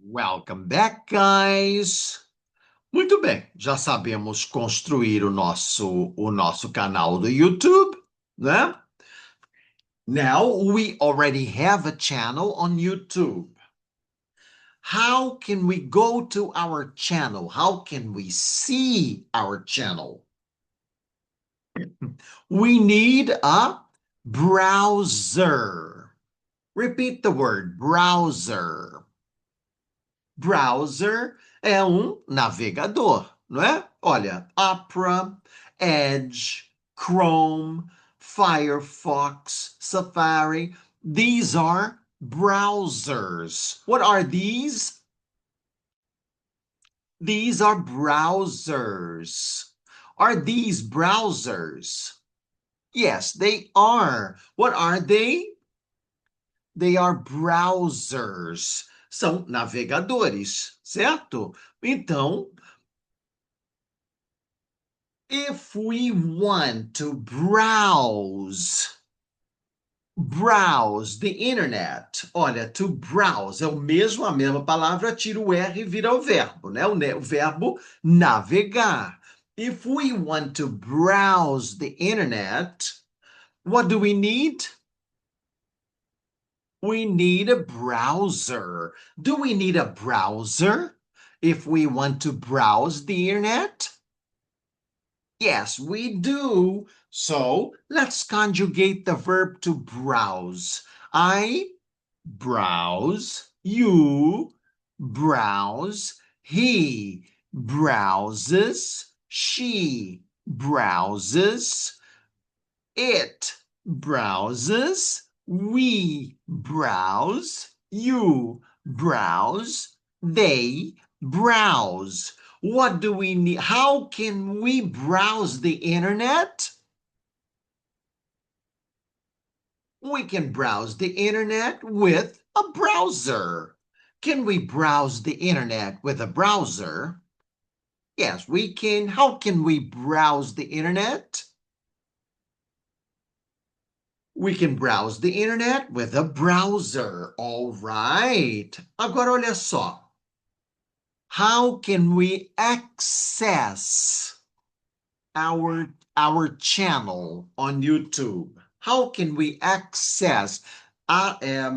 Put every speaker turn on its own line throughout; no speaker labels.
Welcome back, guys! Muito bem, já sabemos construir o nosso canal do YouTube, né? Now we already have a channel on YouTube. How can we go to our channel? How can we see our channel? We need a browser. Repeat the word browser. Browser é navegador, não é? Olha, Opera, Edge, Chrome, Firefox, Safari. These are browsers. What are these? These are browsers. Are these browsers? Yes, they are. What are they? They are browsers. São navegadores, certo? Então, if we want to browse the internet. Olha, to browse é a mesma palavra, tira o R e vira o verbo, né? O verbo navegar. If we want to browse the internet, what do we need? We need a browser. Do we need a browser if we want to browse the internet? Yes, we do. So let's conjugate the verb to browse. I browse, you browse, he browses, she browses, it browses, we browse, you browse, they browse. What do we need? How can we browse the internet? We can browse the internet with a browser. Can we browse the internet with a browser? Yes, we can. How can we browse the internet? We can browse the internet with a browser. All right. Agora olha só. How can we access our channel on YouTube? How can we access alcançar,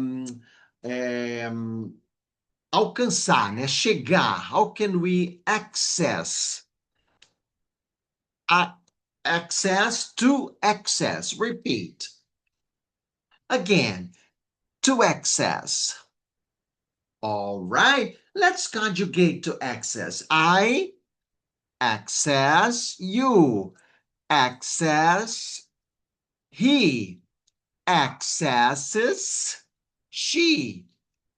né? Chegar. How can we access? Access to access. Repeat. Again, to access. All right, let's conjugate to access. I access, you access, he accesses, she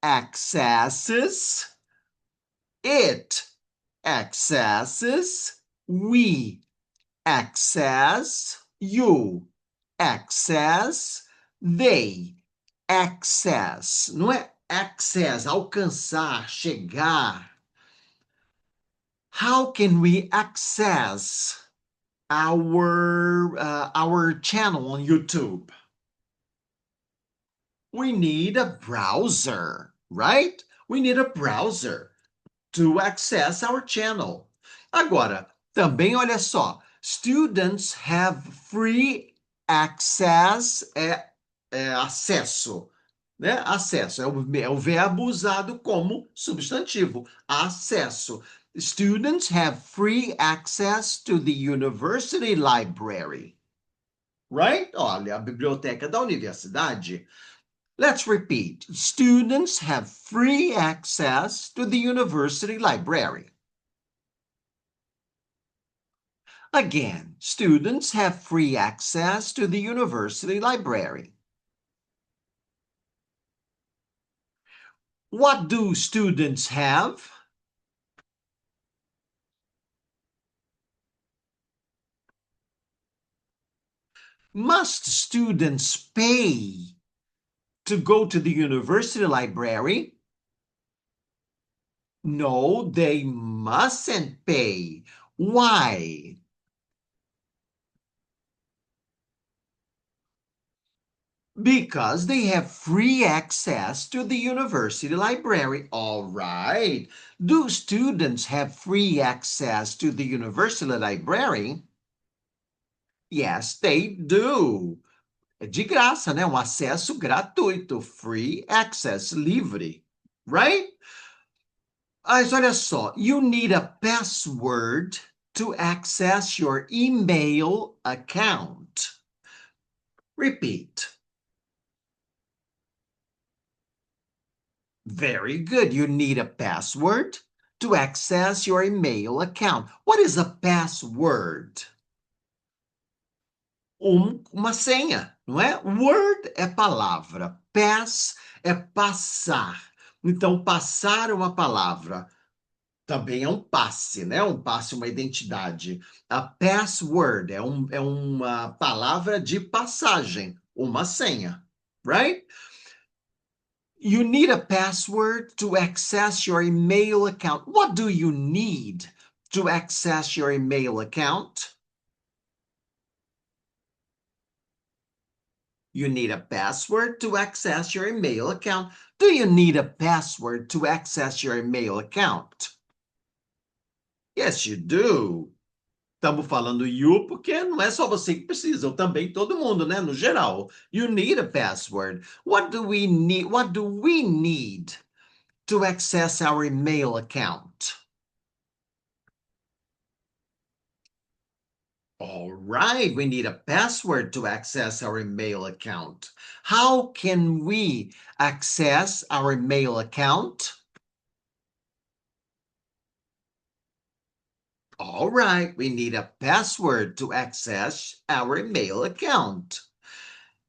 accesses, it accesses, we access, you access, they access. Não é access, alcançar, chegar. How can we access our channel on YouTube? We need a browser, right? We need a browser to access our channel. Agora, também olha só, students have free access, acesso, né? Acesso é o verbo usado como substantivo, acesso. Students have free access to the university library. Right? Olha, a biblioteca da universidade. Let's repeat. Students have free access to the university library. Again, students have free access to the university library. What do students have? Must students pay to go to the university library? No, they mustn't pay. Why? Because they have free access to the university library. All right. Do students have free access to the university library? Yes, they do. É de graça, né? Um acesso gratuito. Free access, livre. Right? Mas olha só, you need a password to access your email account. Repeat. Very good. You need a password to access your email account. What is a password? Uma senha, não é? Word é palavra, pass é passar. Então, passar uma palavra também é um passe, né? Um passe, uma identidade. A password é uma palavra de passagem, uma senha, right? You need a password to access your email account. What do you need to access your email account? You need a password to access your email account. Do you need a password to access your email account? Yes, you do. Estamos falando you porque não é só você que precisa, eu também, todo mundo, né? No geral. You need a password. What do we need? What do we need to access our email account? All right, we need a password to access our email account. How can we access our email account? All right, we need a password to access our email account.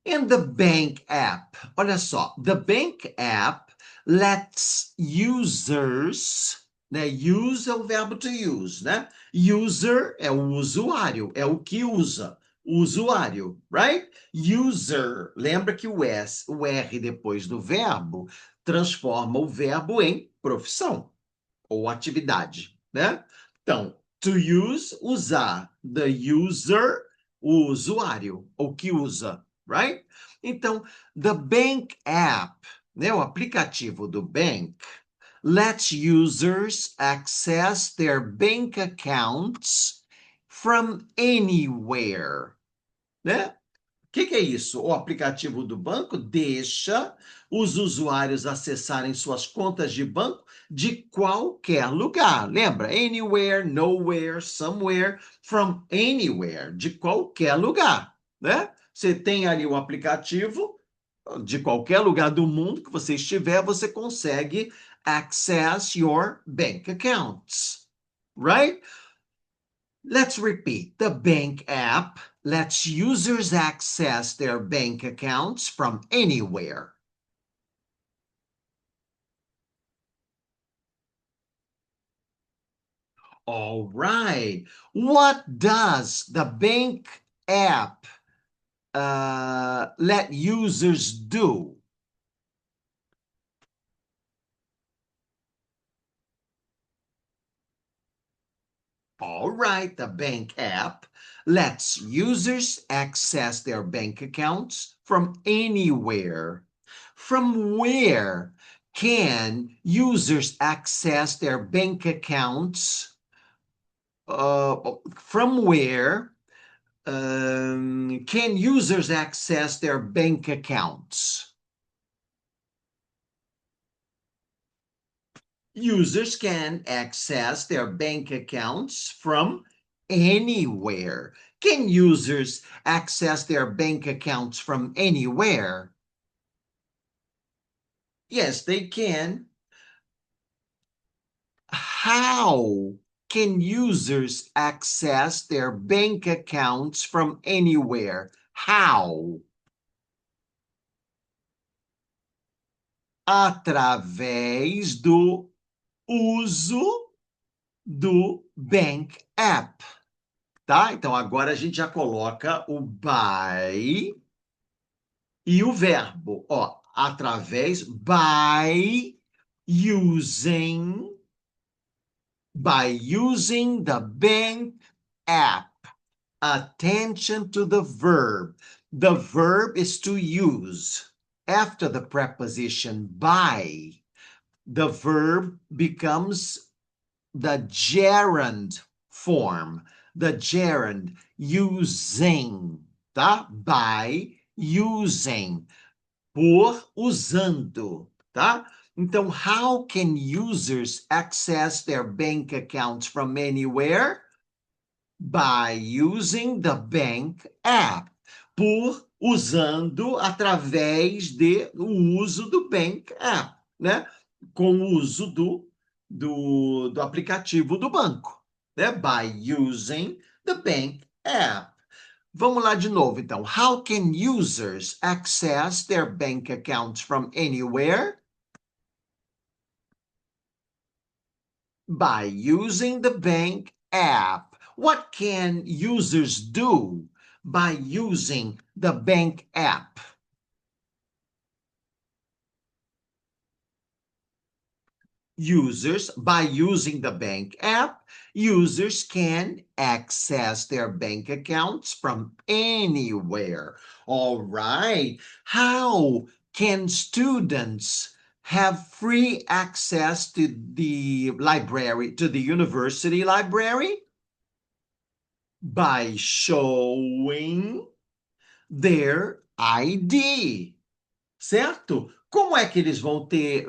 And the bank app, olha só, the bank app lets users, né? Use é o verbo to use, né? User é o usuário, é o que usa, o usuário, right? User, lembra que o R depois do verbo transforma o verbo em profissão ou atividade, né? Então, to use, usar. The user, o usuário, o que usa, right? Então, the bank app, né, o aplicativo do bank, lets users access their bank accounts from anywhere, né? Que é isso? O aplicativo do banco deixa os usuários acessarem suas contas de banco de qualquer lugar. Lembra? Anywhere, nowhere, somewhere, from anywhere, de qualquer lugar, né? Você tem ali o aplicativo, de qualquer lugar do mundo que você estiver, você consegue access your bank accounts, right? Let's repeat. The bank app lets users access their bank accounts from anywhere. All right. What does the bank app let users do? All right, the bank app lets users access their bank accounts from anywhere. From where can users access their bank accounts? From where can users access their bank accounts? Users can access their bank accounts from anywhere. Can users access their bank accounts from anywhere? Yes, they can. How can users access their bank accounts from anywhere? How? Através do uso do Bank App, tá? Então agora a gente já coloca o by e o verbo, ó, através, using, by using the Bank App. Attention to the verb. The verb is to use. After the preposition by, the verb becomes the gerund form. The gerund, using, tá? By, using, por, usando, tá? Então, how can users access their bank accounts from anywhere? By using the bank app. Por usando através de o uso do bank app, né? Com o uso do aplicativo do banco, né? By using the bank app. Vamos lá de novo, então. How can users access their bank accounts from anywhere? By using the bank app. What can users do by using the bank app? By using the bank app, users can access their bank accounts from anywhere. All right. How can students have free access to the library, to the university library? By showing their ID. Certo? Como é que eles vão ter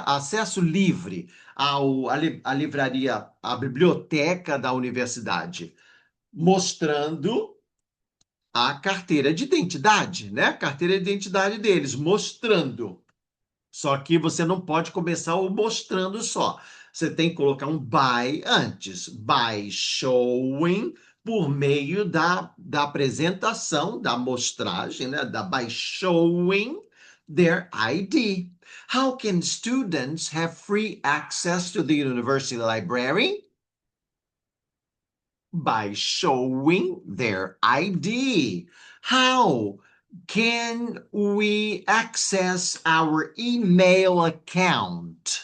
acesso livre à livraria, à biblioteca da universidade? Mostrando a carteira de identidade, né? A carteira de identidade deles, mostrando. Só que você não pode começar o mostrando só. Você tem que colocar um by antes. By showing, por meio da apresentação, da mostragem, né? By showing their ID. How can students have free access to the university library? By showing their ID. How can we access our email account?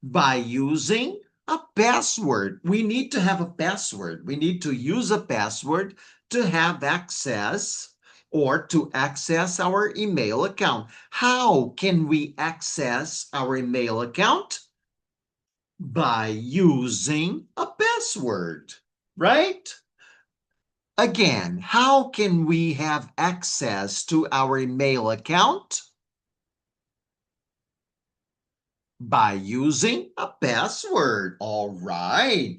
By using a password. We need to have a password. We need to use a password to have access or to access our email account. How can we access our email account? By using a password, right? Again, how can we have access to our email account? By using a password. All right.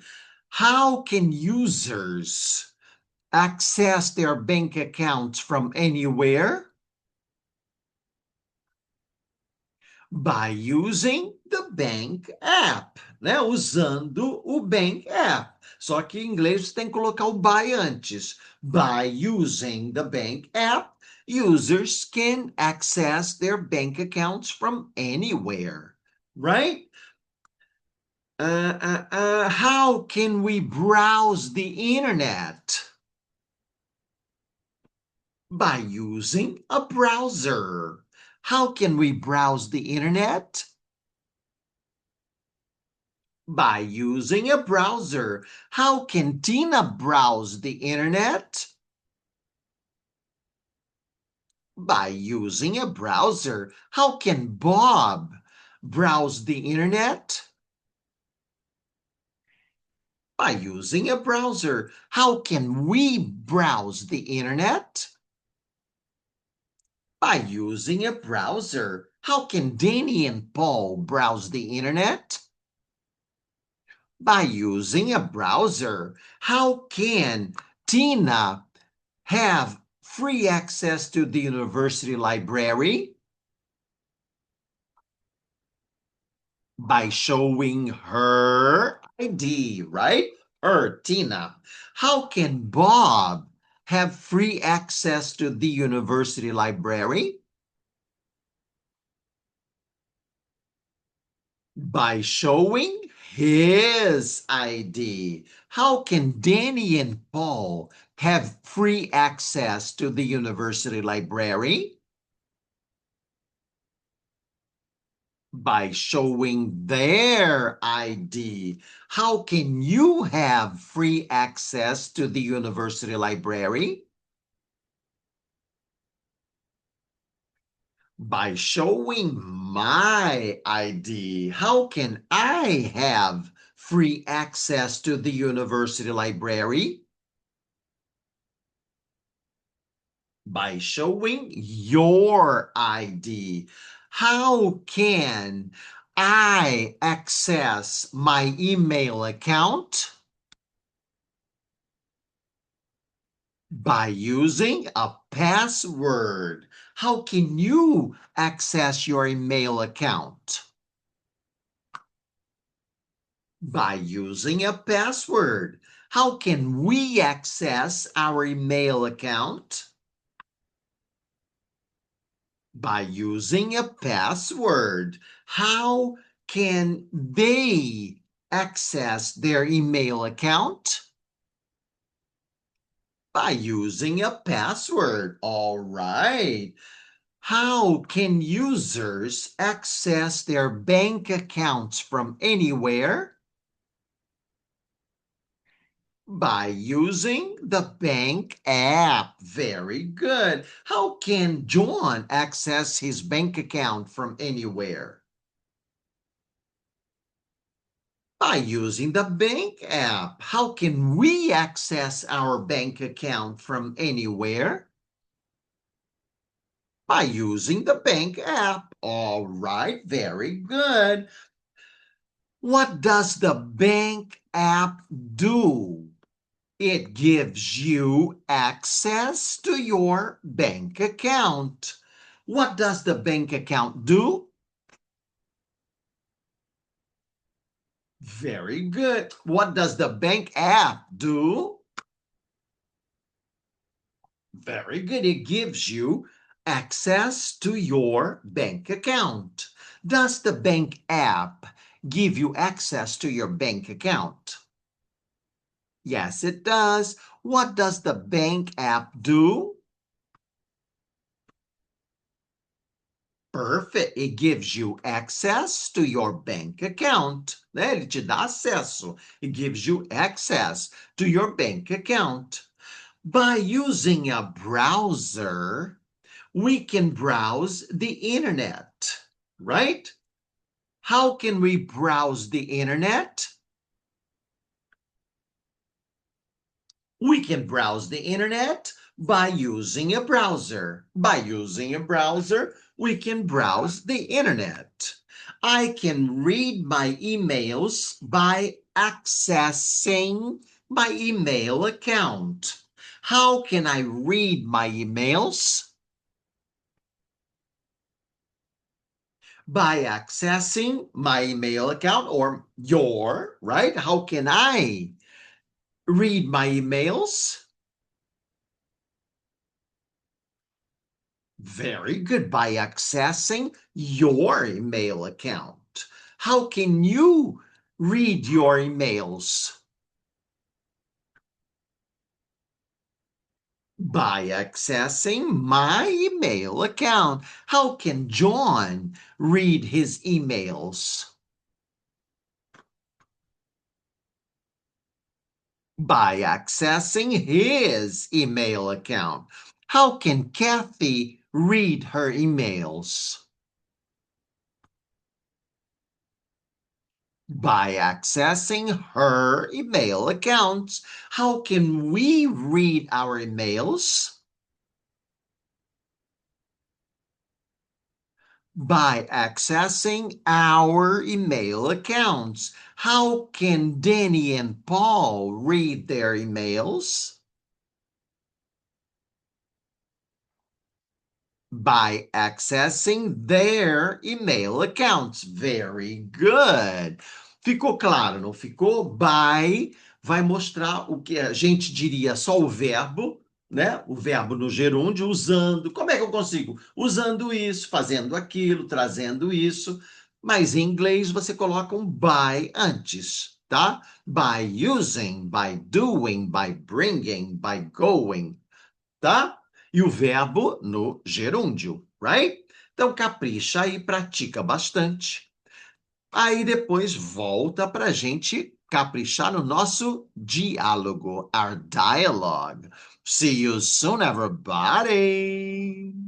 How can users access their bank accounts from anywhere? By using the bank app, né? Usando o bank app. Só que em inglês você tem que colocar o by antes. By using the bank app, users can access their bank accounts from anywhere, right? How can we browse the internet? By using a browser. How can we browse the internet? By using a browser. How can Tina browse the internet? By using a browser. How can Bob browse the internet? By using a browser. How can we browse the internet? By using a browser. How can Danny and Paul browse the internet? By using a browser. How can Tina have free access to the university library? By showing her ID, right? Her, Tina. How can Bob have free access to the university library? By showing his ID. How can Danny and Paul have free access to the university library? By showing their ID. How can you have free access to the university library? By showing my ID. How can I have free access to the university library? By showing your ID. How can I access my email account? By using a password. How can you access your email account? By using a password. How can we access our email account? By using a password. How can they access their email account? By using a password. All right. How can users access their bank accounts from anywhere? By using the bank app. Very good. How can John access his bank account from anywhere? By using the bank app. How can we access our bank account from anywhere? By using the bank app. All right, very good. What does the bank app do? It gives you access to your bank account. What does the bank account do? Very good. What does the bank app do? Very good. It gives you access to your bank account. Does the bank app give you access to your bank account? Yes, it does. What does the bank app do? Perfect. It gives you access to your bank account. Né? Ele te dá acesso. It gives you access to your bank account. By using a browser, we can browse the internet, right? How can we browse the internet? We can browse the internet by using a browser. By using a browser, we can browse the internet. I can read my emails by accessing my email account. How can I read my emails? By accessing my email account or your, right? How can I read my emails? Very good. By accessing your email account. How can you read your emails? By accessing my email account. How can John read his emails? By accessing his email account. How can Kathy read her emails? By accessing her email accounts. How can we read our emails? By accessing our email accounts. How can Danny and Paul read their emails? By accessing their email accounts. Very good. Ficou claro, não ficou? By vai mostrar o que a gente diria só o verbo, né? O verbo no gerúndio, usando. Como é que eu consigo? Usando isso, fazendo aquilo, trazendo isso. Mas em inglês você coloca um by antes, tá? By using, by doing, by bringing, by going, tá? e o verbo no gerúndio, right? Então, capricha e pratica bastante. Aí depois volta para a gente caprichar no nosso diálogo, our dialogue. See you soon, everybody!